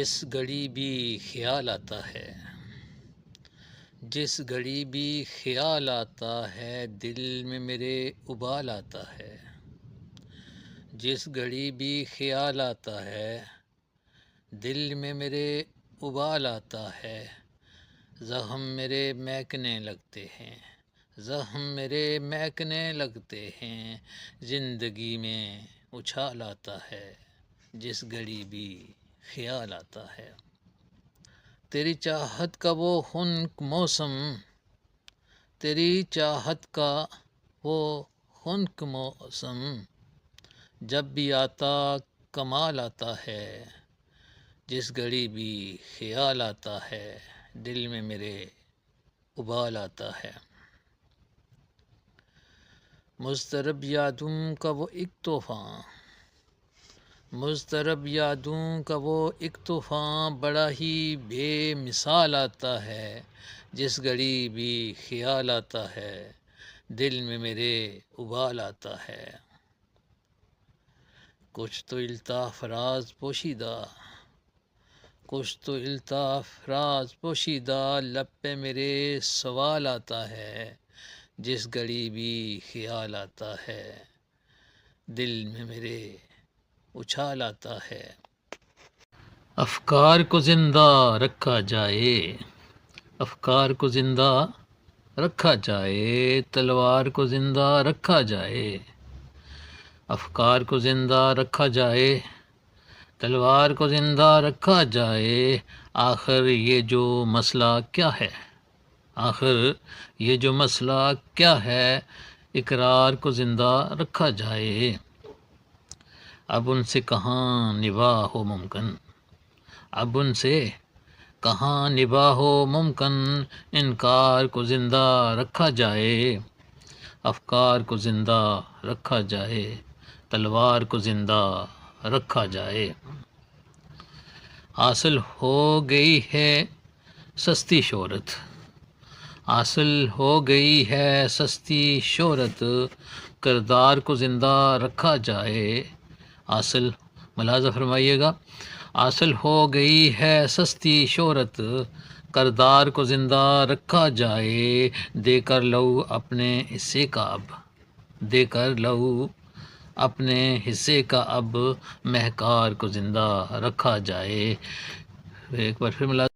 جس گھڑی بھی خیال آتا ہے، جس گھڑی بھی خیال آتا ہے، دل میں میرے ابال آتا ہے۔ جس گھڑی بھی خیال آتا ہے، دل میں میرے ابال آتا ہے۔ زخم میرے مہکنے لگتے ہیں، زخم میرے مہکنے لگتے ہیں، زندگی میں اچھال آتا ہے، جس گھڑی بھی خیال آتا ہے۔ تیری چاہت کا وہ خنک موسم، تیری چاہت کا وہ خنک موسم، جب بھی آتا کمال آتا ہے، جس گھڑی بھی خیال آتا ہے، دل میں میرے ابال آتا ہے۔ مضطرب یادوں کا وہ ایک طوفان، مضطرب یادوں کا وہ ایک طوفان، بڑا ہی بے مثال آتا ہے، جس گھڑی بھی خیال آتا ہے، دل میں میرے ابال آتا ہے۔ کچھ تو الطاف راز پوشیدہ، کچھ تو الطاف راز پوشیدہ، لب پہ میرے سوال آتا ہے، جس گھڑی بھی خیال آتا ہے، دل میں میرے اچھال آتا ہے۔ افکار کو زندہ رکھا جائے، افکار کو زندہ رکھا جائے، تلوار کو زندہ رکھا جائے۔ افکار کو زندہ رکھا جائے، تلوار کو زندہ رکھا جائے، آخر یہ جو مسئلہ کیا ہے، آخر یہ جو مسئلہ کیا ہے، اقرار کو زندہ رکھا جائے۔ اب ان سے کہاں نباہ ہو ممکن، اب ان سے کہاں نباہ ہو ممکن، انکار کو زندہ رکھا جائے۔ افکار کو زندہ رکھا جائے، تلوار کو زندہ رکھا جائے۔ حاصل ہو گئی ہے سستی شہرت، حاصل ہو گئی ہے سستی شہرت، کردار کو زندہ رکھا جائے۔ حاصل ملاحظہ فرمائیے گا، حاصل ہو گئی ہے سستی شہرت، کردار کو زندہ رکھا جائے، دے کر لو اپنے حصے کا اب، دے کر لو اپنے حصے کا اب، مہکار کو زندہ رکھا جائے۔ ایک بار پھر ملاحظہ